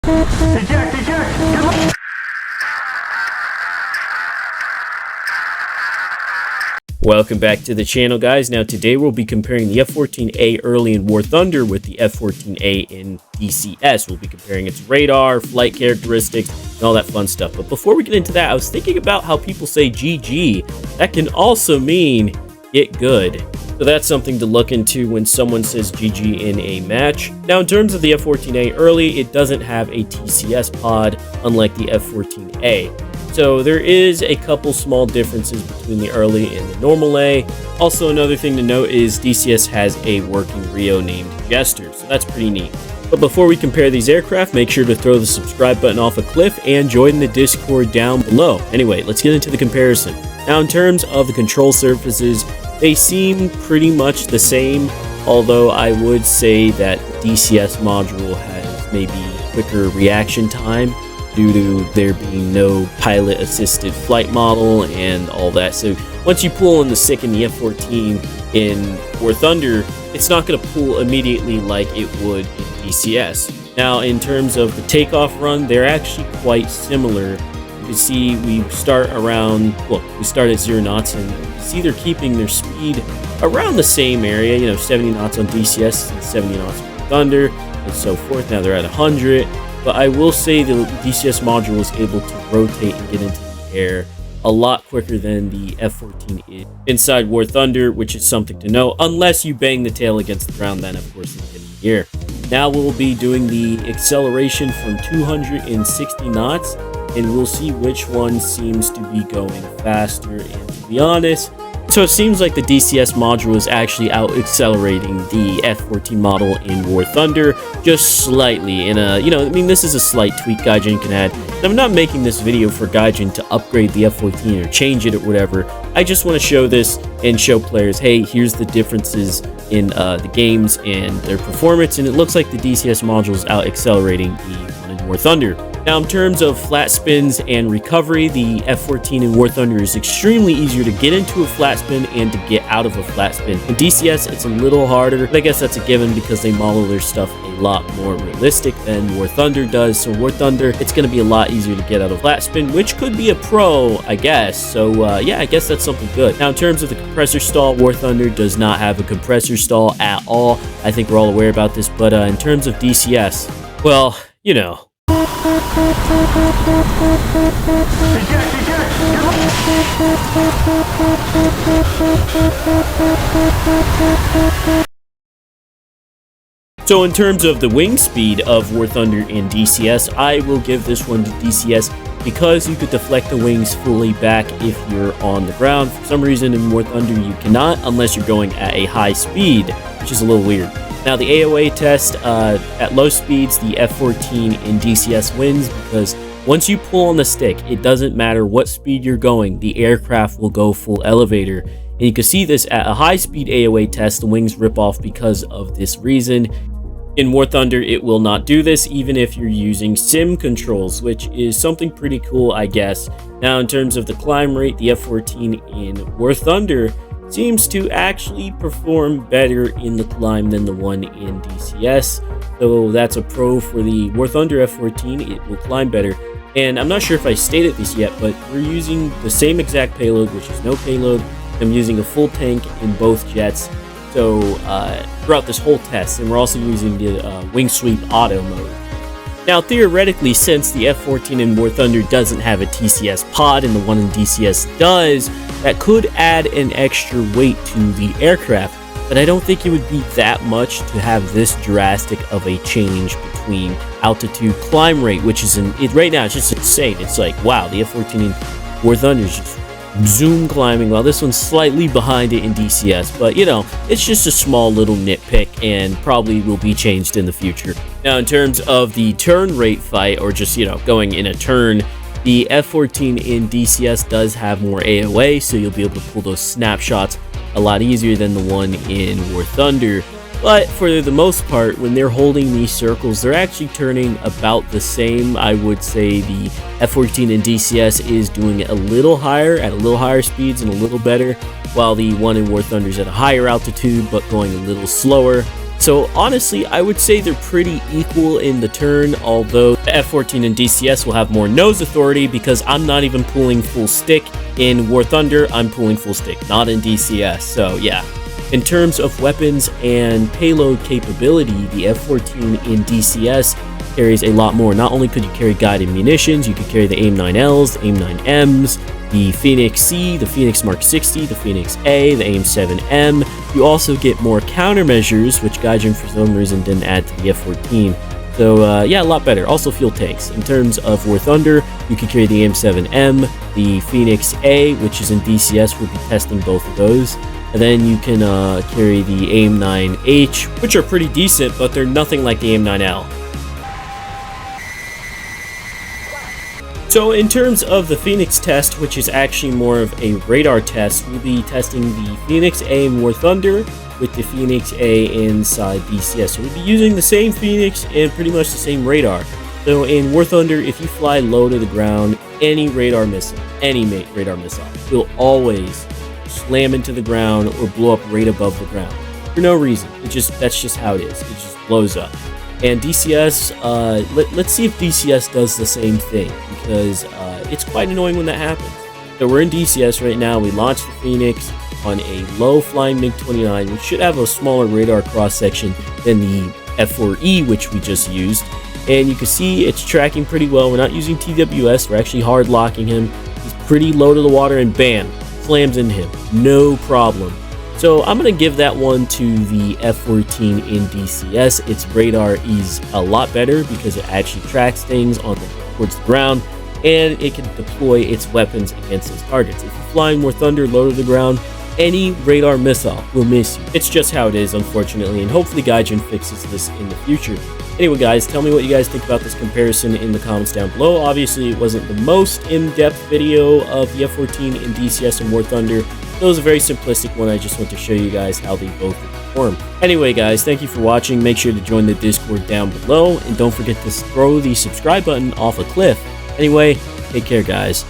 Eject, eject! Welcome back to the channel, guys. Now today we'll be comparing the F-14A early in WarThunder with the F-14A in DCS. We'll be comparing its radar, flight characteristics, and all that fun stuff. But before we get into that, I was thinking about how people say GG. That can also mean get good. So that's something to look into when someone says GG in a match. Now in terms of the F-14A early, it doesn't have a TCS pod, unlike the F-14A. So there is a couple small differences between the early and the normal A. Also, another thing to note is DCS has a working Rio named Jester, so that's pretty neat. But before we compare these aircraft, make sure to throw the subscribe button off a cliff and join the Discord down below. Anyway, let's get into the comparison. Now in terms of the control surfaces, they seem pretty much the same, although I would say that the DCS module has maybe quicker reaction time, due to there being no pilot assisted flight model and all that. So once you pull in the stick in the F-14 in WarThunder, it's not going to pull immediately like it would in DCS. Now in terms of the takeoff run, they're actually quite similar. You can see we start around, well, we start at 0 knots, and you see they're keeping their speed around the same area, you know, 70 knots on DCS and 70 knots on WarThunder and so forth. Now they're at 100. But I will say the DCS module is able to rotate and get into the air a lot quicker than the F-14 is inside WarThunder, which is something to know, unless you bang the tail against the ground, then of course you get in the air. Now we'll be doing the acceleration from 260 knots, and we'll see which one seems to be going faster. And to be honest, so it seems like the DCS module is actually out-accelerating the F-14 model in WarThunder just slightly. And, I mean, this is a slight tweak Gaijin can add. And I'm not making this video for Gaijin to upgrade the F-14 or change it or whatever. I just want to show this and show players, hey, here's the differences in the games and their performance. And it looks like the DCS module is out-accelerating the one in WarThunder. Now, in terms of flat spins and recovery, the F-14 in WarThunder is extremely easier to get into a flat spin and to get out of a flat spin. In DCS, it's a little harder, but I guess that's a given because they model their stuff a lot more realistic than WarThunder does. So WarThunder, it's going to be a lot easier to get out of flat spin, which could be a pro, I guess. So yeah, I guess that's something good. Now, in terms of the compressor stall, WarThunder does not have a compressor stall at all. I think we're all aware about this, but in terms of DCS, well, you know. So in terms of the wing speed of WarThunder in DCS, I will give this one to DCS because you could deflect the wings fully back if you're on the ground. For some reason in WarThunder you cannot unless you're going at a high speed, which is a little weird. Now the AOA test, at low speeds, the F-14 in DCS wins because once you pull on the stick, it doesn't matter what speed you're going, the aircraft will go full elevator. And you can see this at a high speed AOA test, the wings rip off because of this reason. In WarThunder, it will not do this even if you're using sim controls, which is something pretty cool, I guess. Now in terms of the climb rate, the F-14 in WarThunder seems to actually perform better in the climb than the one in DCS. So that's a pro for the WarThunder F-14. It will climb better. And I'm not sure if I stated this yet, but we're using the same exact payload, which is no payload. I'm using a full tank in both jets. So throughout this whole test, and we're also using the wing sweep auto mode. Now theoretically, since the F-14 in WarThunder doesn't have a TCS pod and the one in DCS does, that could add an extra weight to the aircraft, but I don't think it would be that much to have this drastic of a change between altitude climb rate, which is right now it's just insane. It's like, wow, the F-14 in WarThunder is just zoom climbing while this one's slightly behind it in DCS, but you know, it's just a small little nitpick and probably will be changed in the future. Now in terms of the turn rate fight, or just, you know, going in a turn, the F-14 in DCS does have more AOA, so you'll be able to pull those snapshots a lot easier than the one in WarThunder. But for the most part, when they're holding these circles, they're actually turning about the same. I would say the F-14 in DCS is doing it a little higher, at a little higher speeds and a lither better, while the one in WarThunder is at a higher altitude, but going a little slower. So honestly, I would say they're pretty equal in the turn, although the F-14 and DCS will have more nose authority because I'm not even pulling full stick in WarThunder, I'm pulling full stick, not in DCS, so yeah. In terms of weapons and payload capability, the F-14 in DCS carries a lot more. Not only could you carry guided munitions, you could carry the AIM-9Ls, the AIM-9Ms, the Phoenix C, the Phoenix Mark 60, the Phoenix A, the AIM-7M. You also get more countermeasures, which Gaijin for some reason didn't add to the F-14. So yeah, a lot better. Also fuel tanks. In terms of WarThunder, you can carry the AIM-7M, the Phoenix A, which is in DCS, we'll be testing both of those. And then you can carry the AIM-9H, which are pretty decent, but they're nothing like the AIM-9L. So in terms of the Phoenix test, which is actually more of a radar test, we'll be testing the Phoenix A in WarThunder with the Phoenix A inside DCS. So we'll be using the same Phoenix and pretty much the same radar. So in WarThunder, if you fly low to the ground, any radar missile will always slam into the ground or blow up right above the ground for no reason. That's just how it is. It just blows up. And DCS, let's see if DCS does the same thing, because it's quite annoying when that happens. So we're in DCS right now. We launched the Phoenix on a low-flying MiG-29, which should have a smaller radar cross-section than the F-4E, which we just used. And you can see it's tracking pretty well. We're not using TWS. We're actually hard-locking him. He's pretty low to the water, and bam, slams into him. No problem. So I'm going to give that one to the F-14 in DCS. Its radar is a lot better because it actually tracks things towards the ground, and it can deploy its weapons against its targets. If you're flying WarThunder low to the ground, any radar missile will miss you. It's just how it is, unfortunately, and hopefully Gaijin fixes this in the future. Anyway, guys, tell me what you guys think about this comparison in the comments down below. Obviously, it wasn't the most in-depth video of the F-14 in DCS and WarThunder. It was a very simplistic one. I just want to show you guys how they both perform. Anyway, guys, thank you for watching. Make sure to join the Discord down below, and don't forget to throw the subscribe button off a cliff. Anyway, take care, guys.